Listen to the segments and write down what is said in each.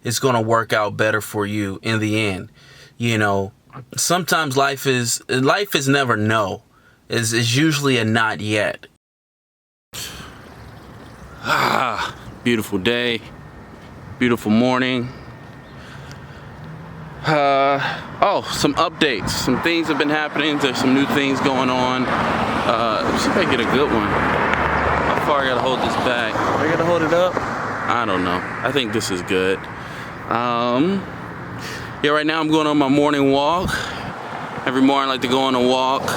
it's going to work out better for you in the end. You know, sometimes life is never no. It's usually a not yet. Beautiful day, beautiful morning. Some updates. Some things have been happening. There's some new things going on. See if I get a good one. How far I gotta hold this back? I gotta hold it up? I don't know. I think this is good. Yeah, right now I'm going on my morning walk. Every morning I like to go on a walk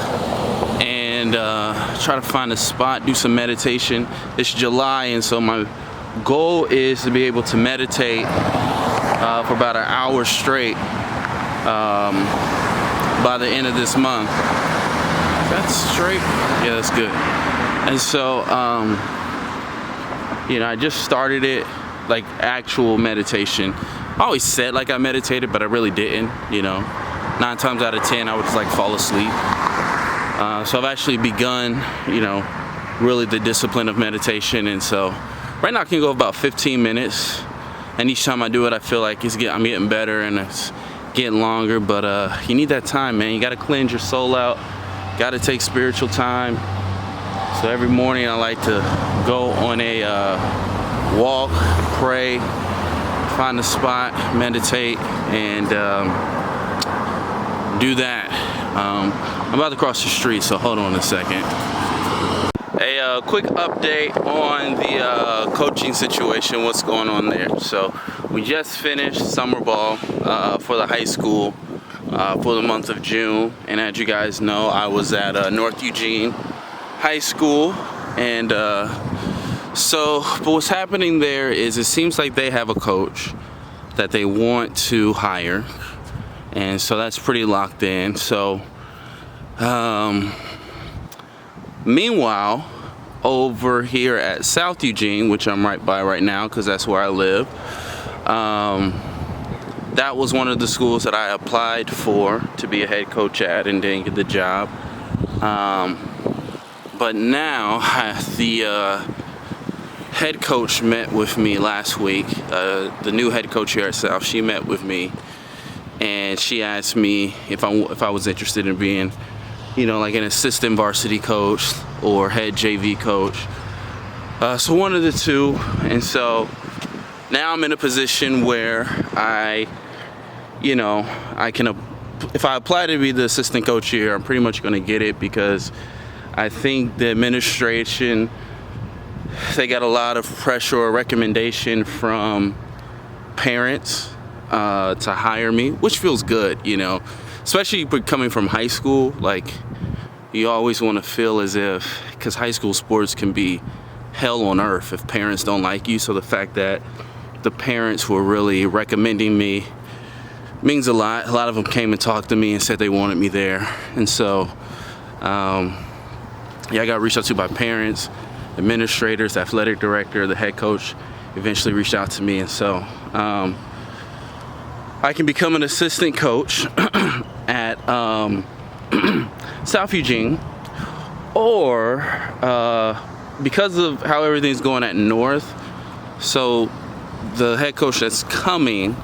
and try to find a spot, do some meditation. It's July, and so my goal is to be able to meditate for about an hour straight by the end of this month. That's straight? Yeah, that's good. And so, you know, I just started it, like actual meditation. I always said like I meditated, but I really didn't, you know. 9 times out of 10, I would just like fall asleep. So I've actually begun, you know, really the discipline of meditation. And so right now I can go about 15 minutes. And each time I do it, I feel like I'm getting better and it's getting longer. But you need that time, man. You got to cleanse your soul out. Got to take spiritual time. So every morning I like to go on a walk, pray, find a spot, meditate, and do that. I'm about to cross the street, so hold on a second. A quick update on the coaching situation, what's going on there. So we just finished summer ball for the high school for the month of June, and as you guys know, I was at North Eugene High School, and but what's happening there is it seems like they have a coach that they want to hire, and so that's pretty locked in. So meanwhile, over here at South Eugene, which I'm right by right now because that's where I live, that was one of the schools that I applied for to be a head coach at and didn't get the job. But now the head coach met with me last week. The new head coach here at South, she met with me and she asked me if I was interested in being, you know, like an assistant varsity coach or head JV coach. So one of the two. And so now I'm in a position where I can, if I apply to be the assistant coach here, I'm pretty much going to get it because I think the administration, they got a lot of pressure or recommendation from parents to hire me, which feels good, you know, especially coming from high school. Like, you always want to feel as if, because high school sports can be hell on earth if parents don't like you. So the fact that the parents were really recommending me means a lot. A lot of them came and talked to me and said they wanted me there. And so, yeah, I got reached out to by parents, administrators, the athletic director, the head coach eventually reached out to me. And so I can become an assistant coach at South Eugene, or because of how everything's going at North, so the head coach that's coming,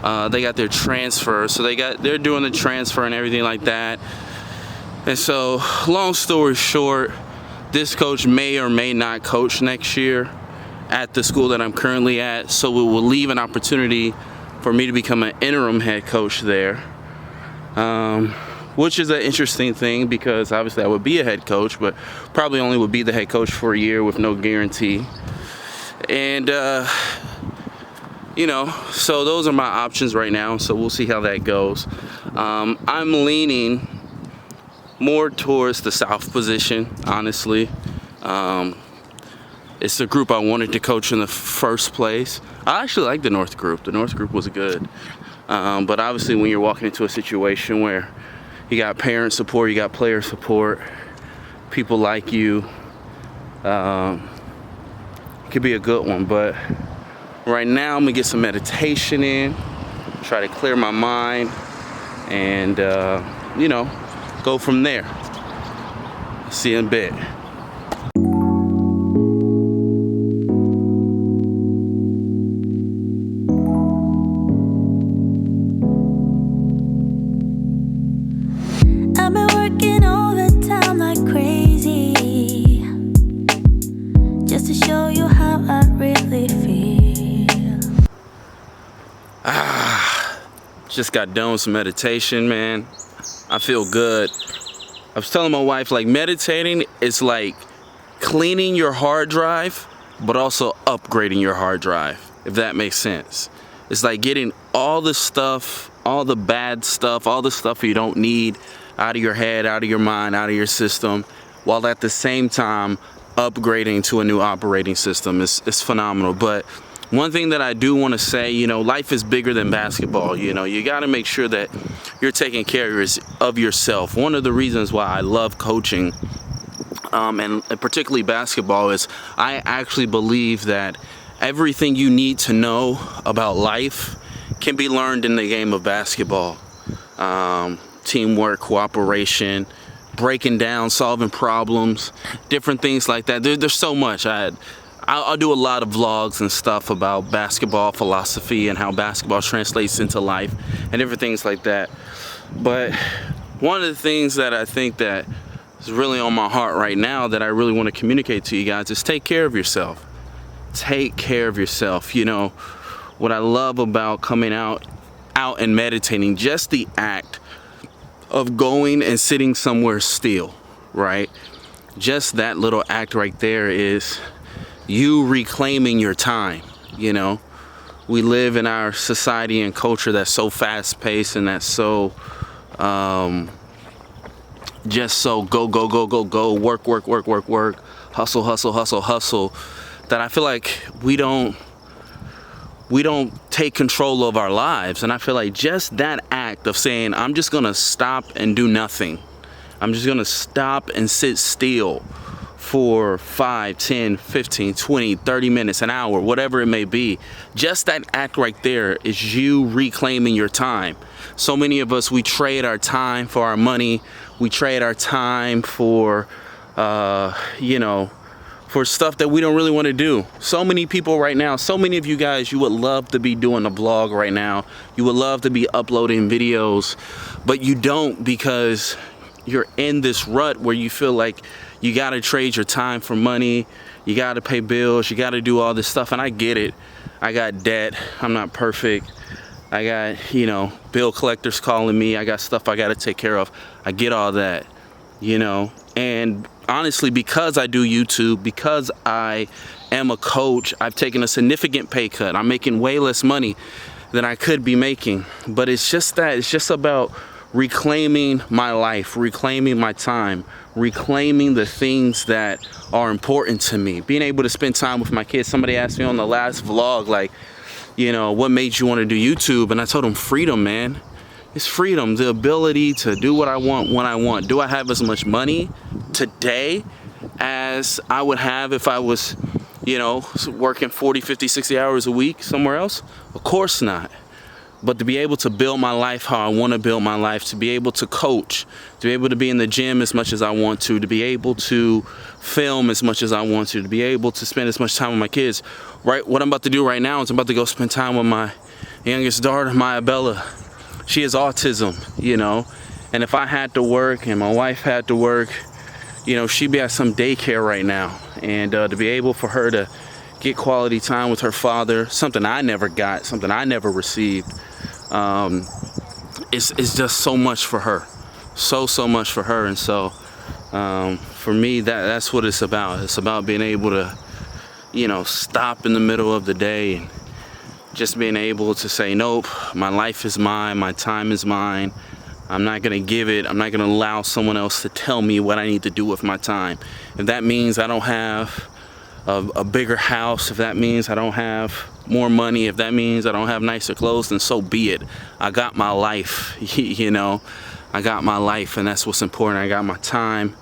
they got their transfer, so they're doing the transfer and everything like that. And so, long story short, this coach may or may not coach next year at the school that I'm currently at, so it will leave an opportunity for me to become an interim head coach there, which is an interesting thing because obviously I would be a head coach, but probably only would be the head coach for a year with no guarantee. And you know, so those are my options right now, so we'll see how that goes. I'm leaning more towards the South position, honestly. It's the group I wanted to coach in the first place. I actually like the North group. The North group was good. But obviously when you're walking into a situation where you got parent support, you got player support, people like you, it could be a good one. But right now I'm gonna get some meditation in, try to clear my mind, and you know, go from there. See you in a bit. Just got done with some meditation, man. I feel good. I was telling my wife, like, meditating is like cleaning your hard drive, but also upgrading your hard drive, if that makes sense. It's like getting all the stuff, all the bad stuff, all the stuff you don't need out of your head, out of your mind, out of your system, while at the same time upgrading to a new operating system. It's phenomenal. But one thing that I do want to say, you know, life is bigger than basketball. You know, you got to make sure that you're taking care of yourself. One of the reasons why I love coaching, and particularly basketball, is I actually believe that everything you need to know about life can be learned in the game of basketball. Teamwork, cooperation, breaking down, solving problems, different things like that. There's so much. I'll do a lot of vlogs and stuff about basketball philosophy and how basketball translates into life and different things like that. But one of the things that I think that is really on my heart right now that I really want to communicate to you guys is take care of yourself. Take care of yourself. You know, what I love about coming out and meditating, just the act of going and sitting somewhere still, right? Just that little act right there is you reclaiming your time. You know, we live in our society and culture that's so fast paced and that's so just so go, work, hustle, that I feel like we don't take control of our lives. And I feel like just that act of saying, I'm just gonna stop and do nothing. I'm just gonna stop and sit still for 5, 10, 15, 20, 30 minutes, an hour, whatever it may be. Just that act right there is you reclaiming your time. So many of us, we trade our time for our money. We trade our time for, for stuff that we don't really want to do. So many people right now, so many of you guys, you would love to be doing a vlog right now. You would love to be uploading videos, but you don't because you're in this rut where you feel like you got to trade your time for money. You got to pay bills. You got to do all this stuff. And I get it. I got debt. I'm not perfect. I got, bill collectors calling me. I got stuff I got to take care of. I get all that, and honestly, because I do YouTube, because I am a coach, I've taken a significant pay cut. I'm making way less money than I could be making. But it's just about reclaiming my life, reclaiming my time, reclaiming the things that are important to me, being able to spend time with my kids. Somebody asked me on the last vlog, like, what made you want to do YouTube? And I told them freedom, man. It's freedom, the ability to do what I want when I want. Do I have as much money today as I would have if I was, working 40, 50, 60 hours a week somewhere else? Of course not. But to be able to build my life how I want to build my life, to be able to coach, to be able to be in the gym as much as I want to be able to film as much as I want to be able to spend as much time with my kids. Right, what I'm about to do right now is I'm about to go spend time with my youngest daughter, Maya Bella. She has autism, and if I had to work and my wife had to work, she'd be at some daycare right now. And to be able for her to get quality time with her father, something I never got, something I never received, it's just so much for her. So much for her. And so for me, that's what it's about. It's about being able to, stop in the middle of the day and just being able to say, nope, my life is mine, my time is mine. I'm not gonna give it, I'm not gonna allow someone else to tell me what I need to do with my time. If that means I don't have a bigger house, if that means I don't have more money, if that means I don't have nicer clothes, then so be it. I got my life, I got my life, and that's what's important. I got my time,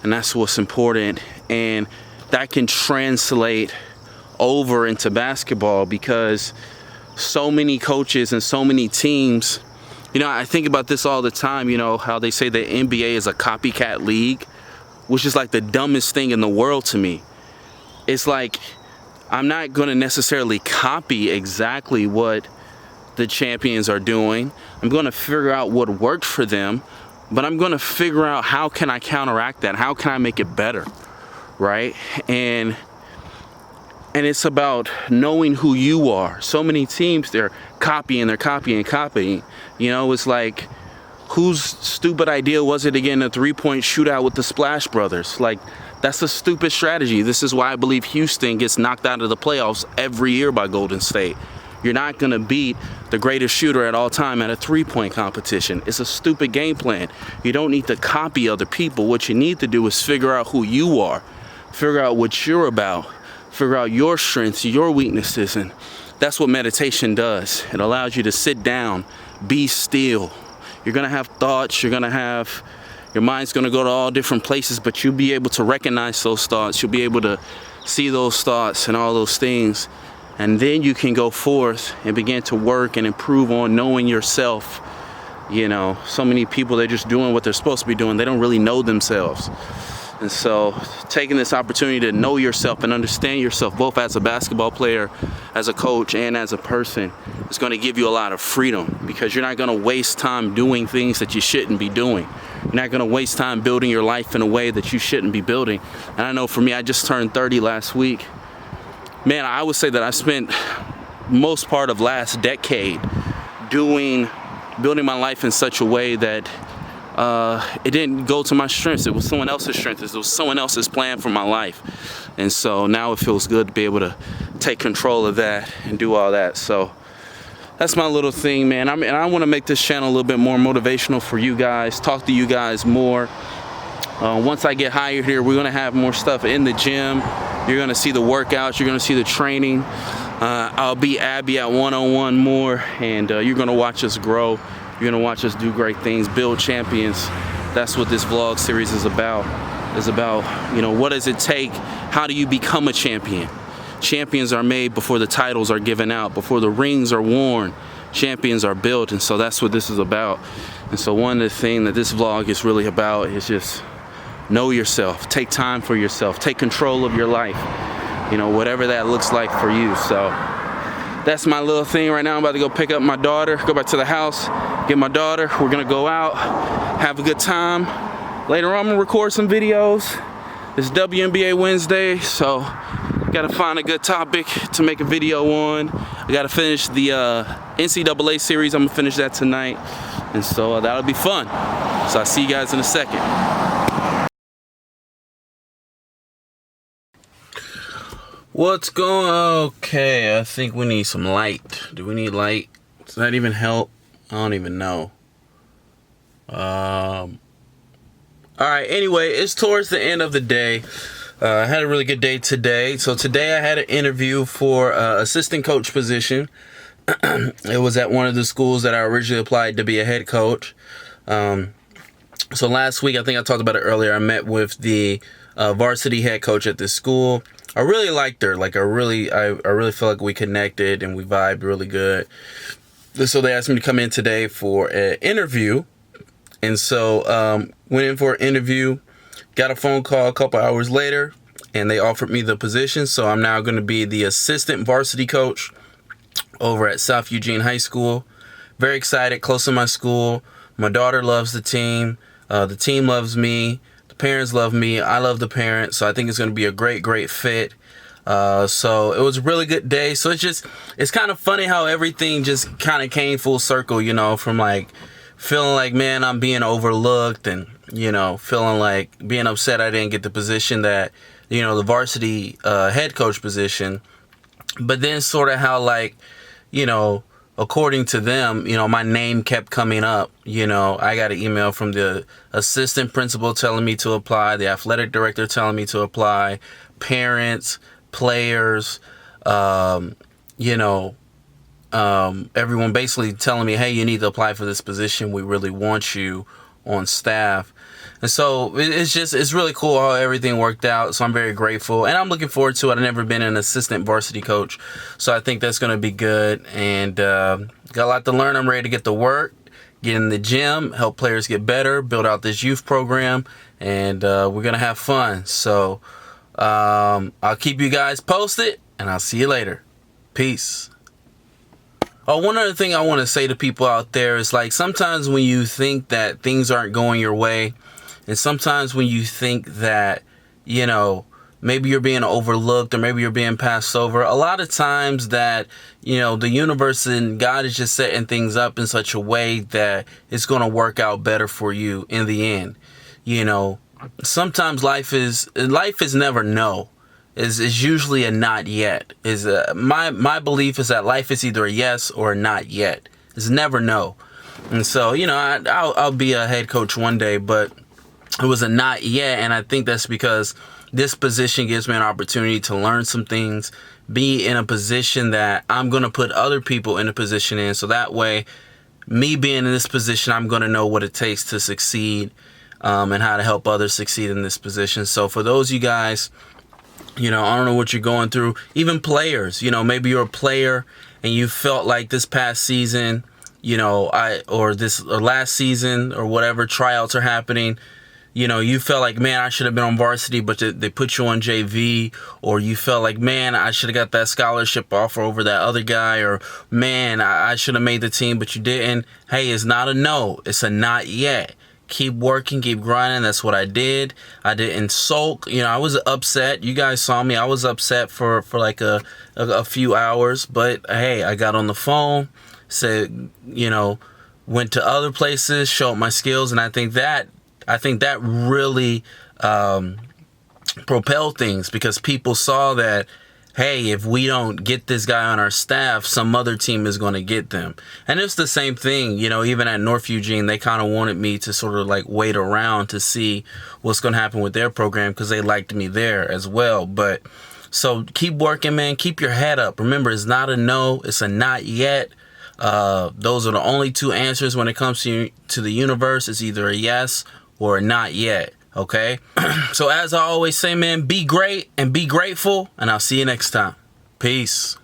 and that's what's important. And that can translate over into basketball because so many coaches and so many teams, I think about this all the time, how they say the NBA is a copycat league, which is like the dumbest thing in the world to me. It's like, I'm not going to necessarily copy exactly what the champions are doing. I'm going to figure out what worked for them, but I'm going to figure out how can I counteract that? How can I make it better, right? And And it's about knowing who you are. So many teams, they're copying. You know, it's like, whose stupid idea was it to get in a three-point shootout with the Splash Brothers? Like, that's a stupid strategy. This is why I believe Houston gets knocked out of the playoffs every year by Golden State. You're not going to beat the greatest shooter at all time at a three-point competition. It's a stupid game plan. You don't need to copy other people. What you need to do is figure out who you are. Figure out what you're about. Figure out your strengths, your weaknesses. And that's what meditation does. It allows you to sit down, be still. You're going to have thoughts. Your mind's going to go to all different places, but you'll be able to recognize those thoughts. You'll be able to see those thoughts and all those things. And then you can go forth and begin to work and improve on knowing yourself. You know, so many people, they're just doing what they're supposed to be doing. They don't really know themselves. And so taking this opportunity to know yourself and understand yourself, both as a basketball player, as a coach, and as a person, is going to give you a lot of freedom, because you're not going to waste time doing things that you shouldn't be doing. You're not going to waste time building your life in a way that you shouldn't be building. And I know for me, I just turned 30 last week. Man, I would say that I spent most part of last decade building my life in such a way that it didn't go to my strengths. It was someone else's strengths. It was someone else's plan for my life. And so now it feels good to be able to take control of that and do all that. So that's my little thing, man. And I want to make this channel a little bit more motivational for you guys, talk to you guys more. Once I get hired here, we're going to have more stuff in the gym. You're going to see the workouts. You're going to see the training. I'll be Abby at one-on-one more, and you're going to watch us grow. You're going to watch us do great things, build champions. That's what this vlog series is about. It's about, you know, what does it take? How do you become a champion? Champions are made before the titles are given out, before the rings are worn. Champions are built, and so that's what this is about. And so one of the things that this vlog is really about is just know yourself, take time for yourself, take control of your life, you know, whatever that looks like for you. So that's my little thing right now. I'm about to go pick up my daughter, go back to the house, get my daughter. We're gonna go out, have a good time. Later on, I'm gonna record some videos. It's WNBA Wednesday, so gotta find a good topic to make a video on. I gotta finish the NCAA series. I'm gonna finish that tonight, and so that'll be fun. So I'll see you guys in a second. What's going on? Okay, I think we need some light. Do we need light? Does that even help? I don't even know. Alright, anyway, it's towards the end of the day. I had a really good day today. So today I had an interview for assistant coach position. It was at one of the schools that I originally applied to be a head coach. So last week, I think I talked about it earlier, I met with the varsity head coach at this school. I really liked her. Like I really feel like we connected and we vibed really good. So they asked me to come in today for an interview. And so went in for an interview, got a phone call a couple hours later, and they offered me the position. So I'm now going to be the assistant varsity coach over at South Eugene High School. Very excited, close to my school. My daughter loves the team. The team loves me. The parents love me. I love the parents. So I think it's going to be a great fit. So it was a really good day. So it's kind of funny how everything just kind of came full circle, you know, from like feeling like, man, I'm being overlooked, and, you know, feeling like being upset I didn't get the position that, you know, the varsity head coach position. But then sort of how, like, you know, according to them, you know, my name kept coming up. You know, I got an email from the assistant principal telling me to apply, the athletic director telling me to apply, parents, players, you know, everyone basically telling me, hey, you need to apply for this position. We really want you on staff. And so it's really cool how everything worked out. So I'm very grateful, and I'm looking forward to it. I've never been an assistant varsity coach, so I think that's going to be good. And got a lot to learn. I'm ready to get to work, get in the gym, help players get better, build out this youth program, and we're going to have fun. So I'll keep you guys posted, and I'll see you later. Peace. Oh, one other thing I want to say to people out there is, like, sometimes when you think that things aren't going your way, and sometimes when you think that, you know, maybe you're being overlooked, or maybe you're being passed over. A lot of times that, the universe and God is just setting things up in such a way that it's going to work out better for you in the end. Sometimes life is never no. Is usually a not yet. My belief is that life is either a yes or a not yet. It's never no. And so, I'll be a head coach one day, but it was a not yet. And I think that's because this position gives me an opportunity to learn some things, be in a position that I'm going to put other people in a position in. So that way, me being in this position, I'm going to know what it takes to succeed, and how to help others succeed in this position. So for those of you guys, I don't know what you're going through, even players, maybe you're a player and you felt like this past season, or last season or whatever, tryouts are happening. You felt like, man, I should have been on varsity, but they put you on JV, or you felt like, man, I should have got that scholarship offer over that other guy, or man, I should have made the team, but you didn't. Hey, it's not a no, it's a not yet. Keep working, keep grinding. That's what I did. I didn't sulk. I was upset. You guys saw me. I was upset for like a few hours, but hey, I got on the phone, said, went to other places, showed my skills, and I think that really propelled things, because people saw that, hey, if we don't get this guy on our staff, some other team is going to get them. And it's the same thing, even at North Eugene, they kind of wanted me to sort of like wait around to see what's going to happen with their program, because they liked me there as well. But so keep working, man. Keep your head up. Remember, it's not a no, it's a not yet. Those are the only two answers when it comes to the universe. It's either a yes or a not yet. Okay? So as I always say, man, be great and be grateful, and I'll see you next time. Peace.